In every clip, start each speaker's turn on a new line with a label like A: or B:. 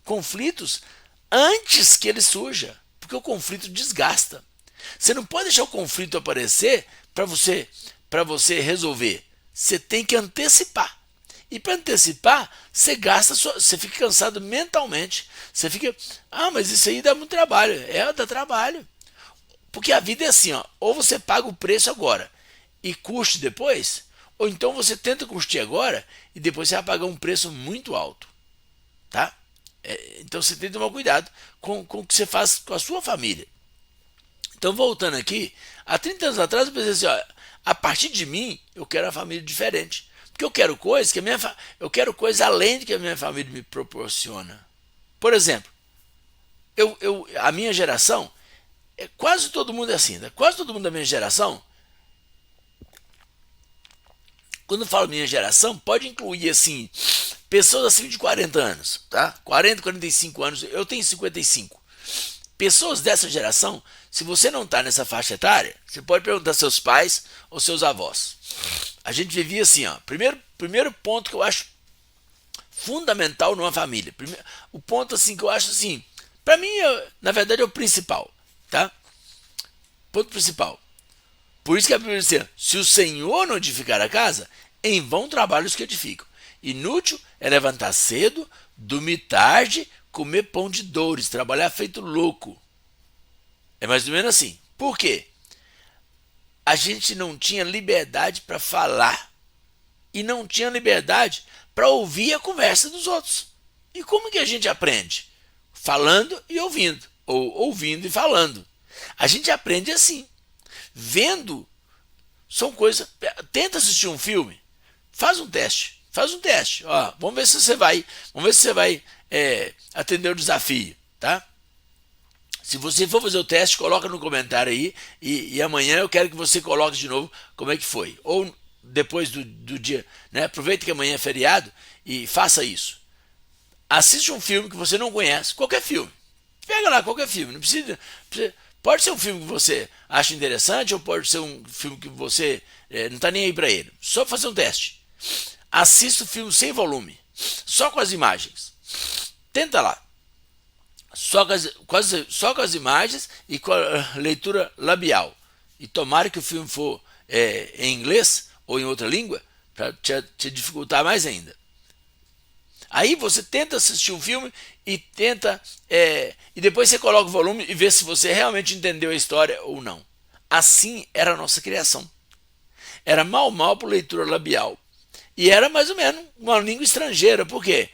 A: conflitos antes que ele surja, porque o conflito desgasta. Você não pode deixar o conflito aparecer para você resolver. Você tem que antecipar. E para antecipar, você fica cansado mentalmente. Você fica, mas isso aí dá muito trabalho. Dá trabalho. Porque a vida é assim, ó, ou você paga o preço agora e custe depois, ou então você tenta curtir agora e depois você vai pagar um preço muito alto, tá? Então você tem que tomar cuidado com o que você faz com a sua família. Então voltando aqui, há 30 anos atrás eu pensei assim, ó, a partir de mim eu quero uma família diferente, porque eu quero coisas eu quero coisas além do que a minha família me proporciona. Por exemplo, a minha geração quase todo mundo é assim, né? Quase todo mundo da minha geração, quando eu falo minha geração, pode incluir assim, pessoas acima de 40 anos, tá? 40, 45 anos, eu tenho 55. Pessoas dessa geração, se você não está nessa faixa etária, você pode perguntar aos seus pais ou seus avós. A gente vivia assim, ó. Primeiro ponto que eu acho fundamental numa família. O ponto assim que eu acho assim, para mim, na verdade é o principal, tá? Ponto principal. Por isso que a Bíblia diz assim, se o Senhor não edificar a casa, em vão trabalham os que edificam. Inútil é levantar cedo, dormir tarde, comer pão de dores, trabalhar feito louco. É mais ou menos assim. Por quê? A gente não tinha liberdade para falar e não tinha liberdade para ouvir a conversa dos outros. E como que a gente aprende? Falando e ouvindo, ou ouvindo e falando. A gente aprende assim. Vendo são coisas. Tenta assistir um filme, faz um teste. Faz um teste. Ó, vamos ver se você vai atender o desafio, tá? Se você for fazer o teste, coloca no comentário aí e amanhã eu quero que você coloque de novo como é que foi. Ou depois do dia, né? Aproveita que amanhã é feriado e faça isso. Assiste um filme que você não conhece, qualquer filme. Pega lá qualquer filme, não precisa. Pode ser um filme que você acha interessante ou pode ser um filme que você não está nem aí para ele. Só fazer um teste. Assista o filme sem volume, só com as imagens. Tenta lá. Só com as imagens e com a leitura labial. E tomara que o filme for em inglês ou em outra língua, para te dificultar mais ainda. Aí você tenta assistir um filme e e depois você coloca o volume e vê se você realmente entendeu a história ou não. Assim era a nossa criação. Era mal por leitura labial. E era mais ou menos uma língua estrangeira. Por quê?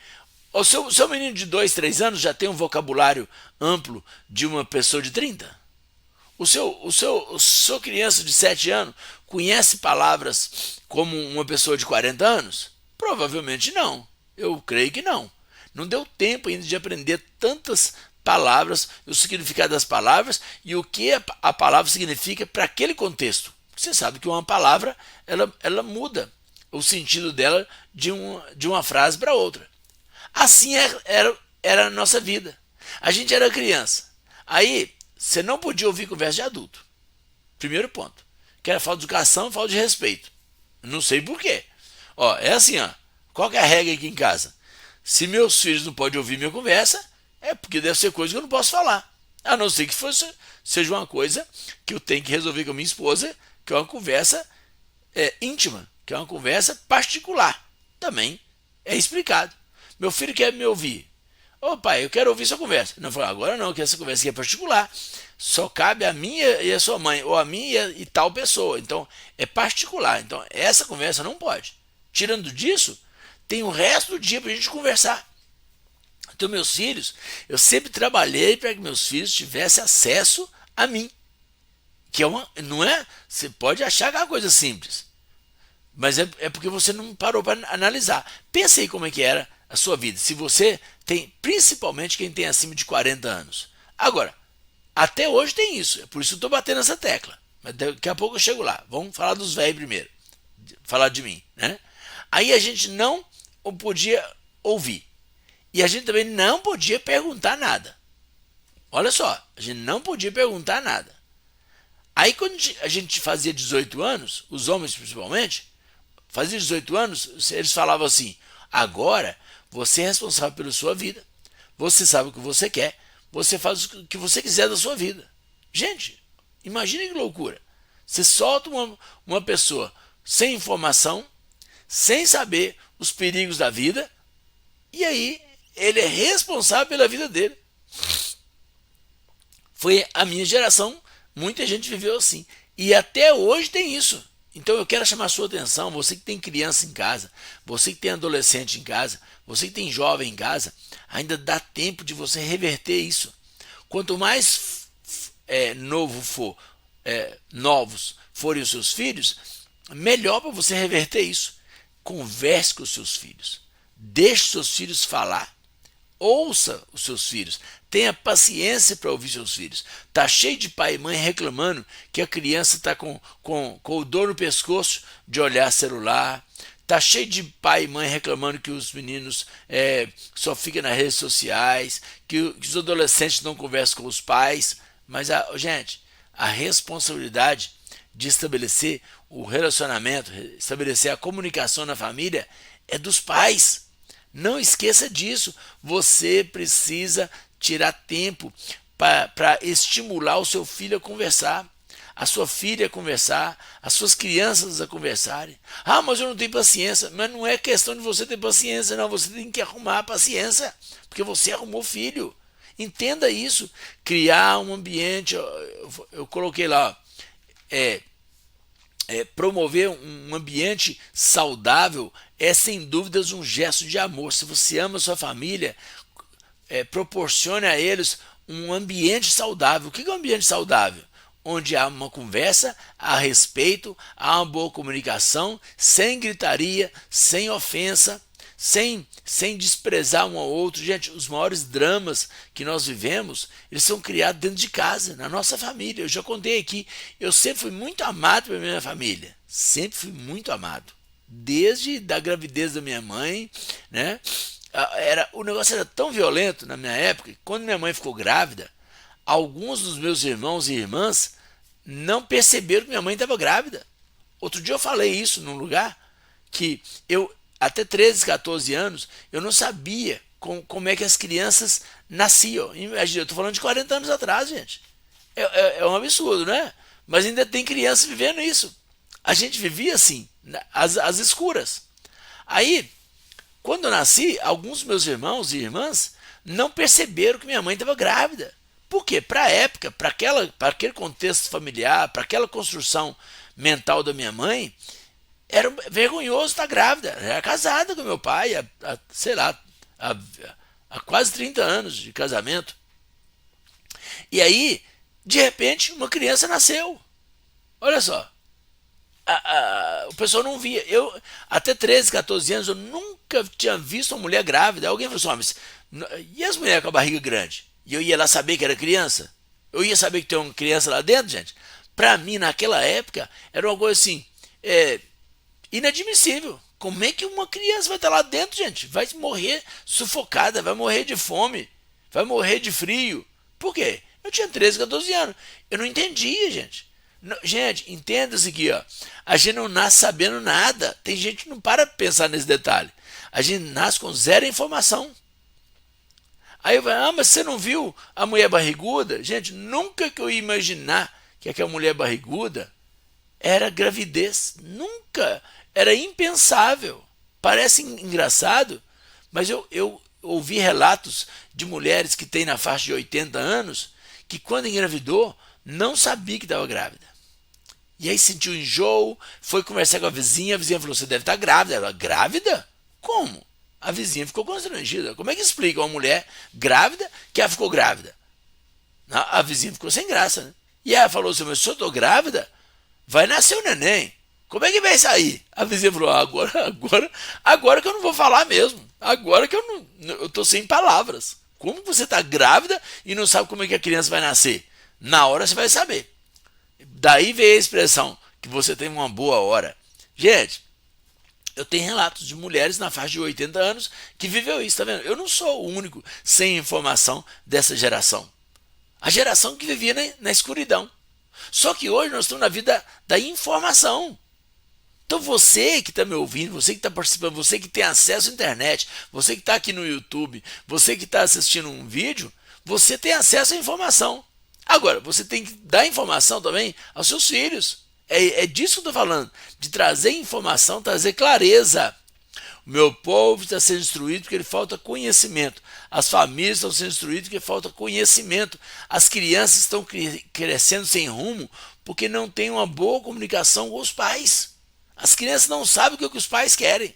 A: O seu menino de 2, 3 anos já tem um vocabulário amplo de uma pessoa de 30? Sua criança de 7 anos conhece palavras como uma pessoa de 40 anos? Provavelmente não. Eu creio que não. Não deu tempo ainda de aprender tantas palavras, o significado das palavras e o que a palavra significa para aquele contexto. Você sabe que uma palavra ela muda o sentido dela de uma frase para outra. Assim era a nossa vida. A gente era criança. Aí você não podia ouvir conversa de adulto. Primeiro ponto. Que era falta de educação e falta de respeito. Não sei por quê. Ó, é assim, ó. Qual que é a regra aqui em casa? Se meus filhos não podem ouvir minha conversa, é porque deve ser coisa que eu não posso falar. A não ser que seja uma coisa que eu tenho que resolver com a minha esposa, que é uma conversa íntima, que é uma conversa particular. Também é explicado. Meu filho quer me ouvir. Ô pai, eu quero ouvir sua conversa. Não, falei, agora não, que essa conversa aqui é particular. Só cabe a minha e a sua mãe, ou a minha e tal pessoa. Então, é particular. Então, essa conversa não pode. Tirando disso, tem o resto do dia para a gente conversar. Então, meus filhos, eu sempre trabalhei para que meus filhos tivessem acesso a mim. Que não é, você pode achar que é uma coisa simples. Mas é porque você não parou para analisar. Pensa aí como é que era a sua vida. Se você tem, principalmente quem tem acima de 40 anos. Agora, até hoje tem isso. É por isso que eu estou batendo essa tecla. Mas daqui a pouco eu chego lá. Vamos falar dos velhos primeiro. Falar de mim, né? Aí a gente não podia ouvir. E a gente também não podia perguntar nada. Olha só, a gente não podia perguntar nada. Aí quando a gente fazia 18 anos, os homens principalmente, fazia 18 anos, eles falavam assim, agora você é responsável pela sua vida, você sabe o que você quer, você faz o que você quiser da sua vida. Gente, imagine que loucura. Você solta uma pessoa sem informação, sem saber os perigos da vida, e aí ele é responsável pela vida dele. Foi a minha geração, muita gente viveu assim. E até hoje tem isso. Então eu quero chamar a sua atenção, você que tem criança em casa, você que tem adolescente em casa, você que tem jovem em casa, ainda dá tempo de você reverter isso. Quanto mais novos forem os seus filhos, melhor para você reverter isso. Converse com os seus filhos, deixe os seus filhos falar. Ouça os seus filhos, tenha paciência para ouvir seus filhos. Tá cheio de pai e mãe reclamando que a criança está com o dor no pescoço de olhar celular. Tá cheio de pai e mãe reclamando que os meninos só ficam nas redes sociais, que os adolescentes não conversam com os pais. Mas, gente, a responsabilidade de estabelecer o relacionamento, estabelecer a comunicação na família é dos pais. Não esqueça disso. Você precisa tirar tempo para estimular o seu filho a conversar, a sua filha a conversar, as suas crianças a conversarem. Ah, mas eu não tenho paciência. Mas não é questão de você ter paciência, não. Você tem que arrumar a paciência, porque você arrumou filho. Entenda isso. Criar um ambiente, eu coloquei lá, promover um ambiente saudável é sem dúvidas um gesto de amor. Se você ama a sua família, proporcione a eles um ambiente saudável. O que é um ambiente saudável? Onde há uma conversa, há respeito, há uma boa comunicação, sem gritaria, sem ofensa, sem desprezar um ao outro. Gente, os maiores dramas que nós vivemos, eles são criados dentro de casa, na nossa família. Eu já contei aqui, eu sempre fui muito amado pela minha família, sempre fui muito amado, desde da gravidez da minha mãe, né? O negócio era tão violento na minha época, que quando minha mãe ficou grávida, alguns dos meus irmãos e irmãs não perceberam que minha mãe estava grávida. Outro dia eu falei isso num lugar, que eu até 13, 14 anos, eu não sabia como é que as crianças nasciam. Imagina, eu estou falando de 40 anos atrás, gente. É um absurdo, né? Mas ainda tem crianças vivendo isso. A gente vivia assim, às escuras. Aí, quando eu nasci, alguns dos meus irmãos e irmãs não perceberam que minha mãe estava grávida. Por quê? Para a época, para aquele contexto familiar, para aquela construção mental da minha mãe, era vergonhoso estar grávida. Era casada com meu pai sei lá, há quase 30 anos de casamento. E aí, de repente, uma criança nasceu. Olha só. O pessoal não via. Eu, até 13, 14 anos, eu nunca tinha visto uma mulher grávida. Alguém falou assim, e as mulheres com a barriga grande? E eu ia lá saber que era criança? Eu ia saber que tem uma criança lá dentro, gente? Para mim, naquela época, era uma coisa assim, inadmissível. Como é que uma criança vai estar lá dentro, gente? Vai morrer sufocada, vai morrer de fome, vai morrer de frio. Por quê? Eu tinha 13, 14 anos. Eu não entendia, gente. Não, gente, entenda isso aqui, ó. A gente não nasce sabendo nada. Tem gente que não para pensar nesse detalhe. A gente nasce com zero informação. Aí eu falo, mas você não viu a mulher barriguda? Gente, nunca que eu ia imaginar que aquela mulher barriguda era gravidez. Nunca. Era impensável. Parece engraçado, mas eu ouvi relatos de mulheres que têm na faixa de 80 anos que quando engravidou não sabia que estava grávida. E aí sentiu enjoo, foi conversar com a vizinha falou, você deve estar grávida. Ela, grávida? Como? A vizinha ficou constrangida. Como é que explica uma mulher grávida que ela ficou grávida? A vizinha ficou sem graça, né? E ela falou assim, mas se eu estou grávida, vai nascer o neném. Como é que vai sair? A vizinha falou, agora que eu não vou falar mesmo. Agora que eu estou sem palavras. Como você está grávida e não sabe como é que a criança vai nascer? Na hora você vai saber. Daí veio a expressão que você tem uma boa hora. Gente, eu tenho relatos de mulheres na faixa de 80 anos que viveu isso, tá vendo? Eu não sou o único sem informação dessa geração. A geração que vivia na escuridão. Só que hoje nós estamos na vida da informação. Então você que está me ouvindo, você que está participando, você que tem acesso à internet, você que está aqui no YouTube, você que está assistindo um vídeo, você tem acesso à informação. Agora, você tem que dar informação também aos seus filhos. É disso que eu estou falando, de trazer informação, trazer clareza. O meu povo está sendo instruído porque ele falta conhecimento. As famílias estão sendo instruídas porque falta conhecimento. As crianças estão crescendo sem rumo porque não tem uma boa comunicação com os pais. As crianças não sabem o que os pais querem.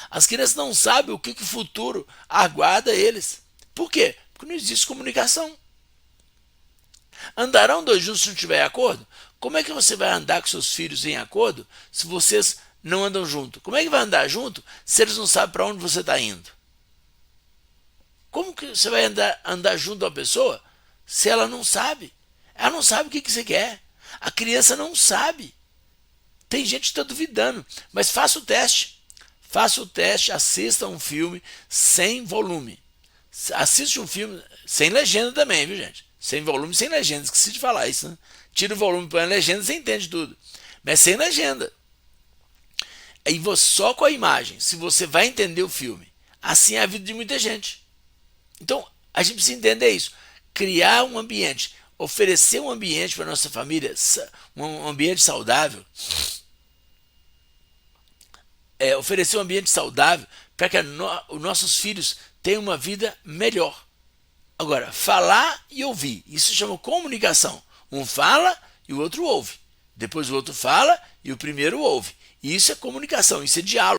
A: As crianças não sabem o que o futuro aguarda eles. Por quê? Porque não existe comunicação. Andarão dois juntos se não tiver acordo? Como é que você vai andar com seus filhos em acordo se vocês não andam junto? Como é que vai andar junto se eles não sabem para onde você está indo? Como que você vai andar junto a uma pessoa se ela não sabe? Ela não sabe o que você quer. A criança não sabe. Tem gente que está duvidando, mas faça o teste. Faça o teste, assista um filme sem volume. Assiste um filme sem legenda também, viu, gente? Sem volume, sem legenda. Esqueci de falar isso, né? Tira o volume, põe a legenda, você entende tudo. Mas sem legenda. E só com a imagem, se você vai entender o filme. Assim é a vida de muita gente. Então, a gente precisa entender isso. Criar um ambiente, oferecer um ambiente para a nossa família, um ambiente saudável. Oferecer um ambiente saudável para que os nossos filhos tenham uma vida melhor. Agora, falar e ouvir, isso chama comunicação. Um fala e o outro ouve. Depois o outro fala e o primeiro ouve. Isso é comunicação, isso é diálogo.